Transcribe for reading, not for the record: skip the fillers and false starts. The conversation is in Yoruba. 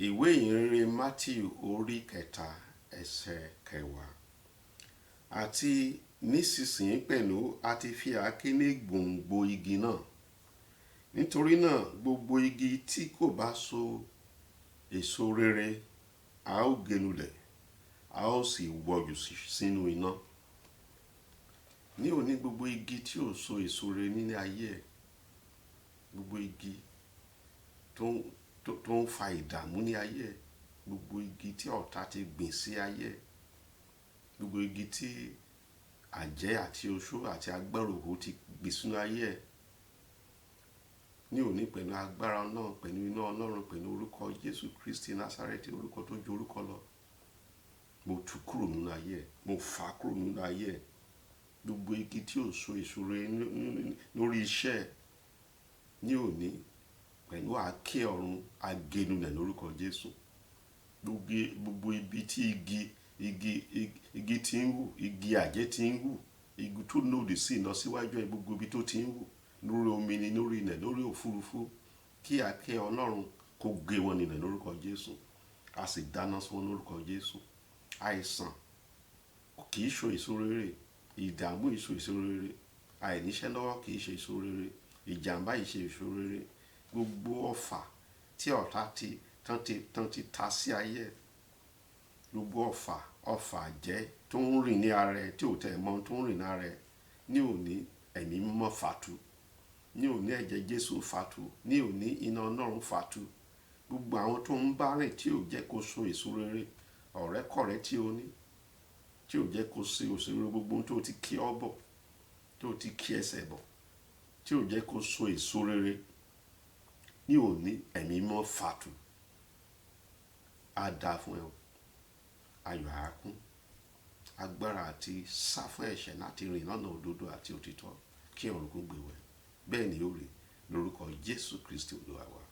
Ìwé ìhìnrere Matthew orí kẹta ẹsẹ̀ kẹwàá. Àti nísinsìnyí pẹ̀lú a ti fi àáké ní gbòǹgbò igi náà. Nítorí náà gbogbo igi tí kò bá so èso rere a ó gé lulẹ̀, a ó sì wọ́jù sínú iná. Ní òní gbogbo igi tí ò so èso rere ní ayé ẹ̀, gbogbo igi tó ń fa ìdààmú ní ayé ẹ̀, gbogbo igi tí ọ̀tá ti gbìn sí ayé ẹ̀, gbogbo igi tí àjẹ́ àti oṣó àti agbẹ́rùhù ti gbìn sínú ayé ẹ̀, ní òní pẹ̀lú agbára Ọlọ́run, pẹ̀lú iná Ọlọ́run, pẹ̀lú orúkọ Jésù Kristi Násárẹ́tì, orúkọ tó ju orúkọ lọ, mo tú kúrò nínú ayé ẹ̀, mo fà á kúrò nínú ayé ẹ̀. Gbogbo igi tí ò so èso rere lórí iṣẹ́ ẹ̀, ní òní pẹ̀lú àáké ọ̀run agẹnulẹ̀ lórúkọ Jésù. Gbogbo ibi tí igi tí ń hù, igi àjẹ́ tí ń hù, igi tó lòdì sí ìlọsíwájú ẹ̀, gbogbo ibi tó ti ń hù lórí omi ni, lórí ilẹ̀, lórí òfurufú, kí àáké Ọlọ́run kó gé wọn nílẹ̀ lórúkọ Jésù. A sì dáná sí wọn lórúkọ Jésù. Àìsàn kì í so èso rere, ìdààmú kì í so èso rere, àìníṣẹ́ lọ́wọ́ kì í ṣe èso rere, ìjàmbá kì í ṣe èso rere. Gbogbo ọfà tí ọ̀tá tán ti ta sí ayé ẹ̀, gbogbo ọfà jẹ́ tó ń rìn ní ara ẹ̀ tí ò tẹ̀ mọ́ tó ń rìn ní ara ẹ̀, ní òní ẹ̀mí mímọ́ fàtu, ní òní ẹ̀jẹ̀ Jésù fàtu, ní òní iná Ọlọ́run fàtu. Gbogbo àwọn tó ń bá rìn tí ò jẹ́ kó so èso rere, ọ̀rẹ́kọ̀rẹ́ tí ó ní tí ò jẹ́ kó so èso rere, gbogbo tó ti kí ọ bọ̀, tó ti kí ẹsẹ̀ bọ̀, tí ò jẹ́ kó so èso rere, ní òní ẹ̀mí mímọ́ fàtu. Á dáa fún ẹ o, ayọ̀ á kún, agbára àti sá fún ẹ̀ṣẹ̀ láti rìn lọ́nà òdodo àti òtítọ́ kí ọ̀run kó gbé wẹ̀. Bẹ́ẹ̀ ni ó rí lórúkọ Jésù Kristi Olúwa wa.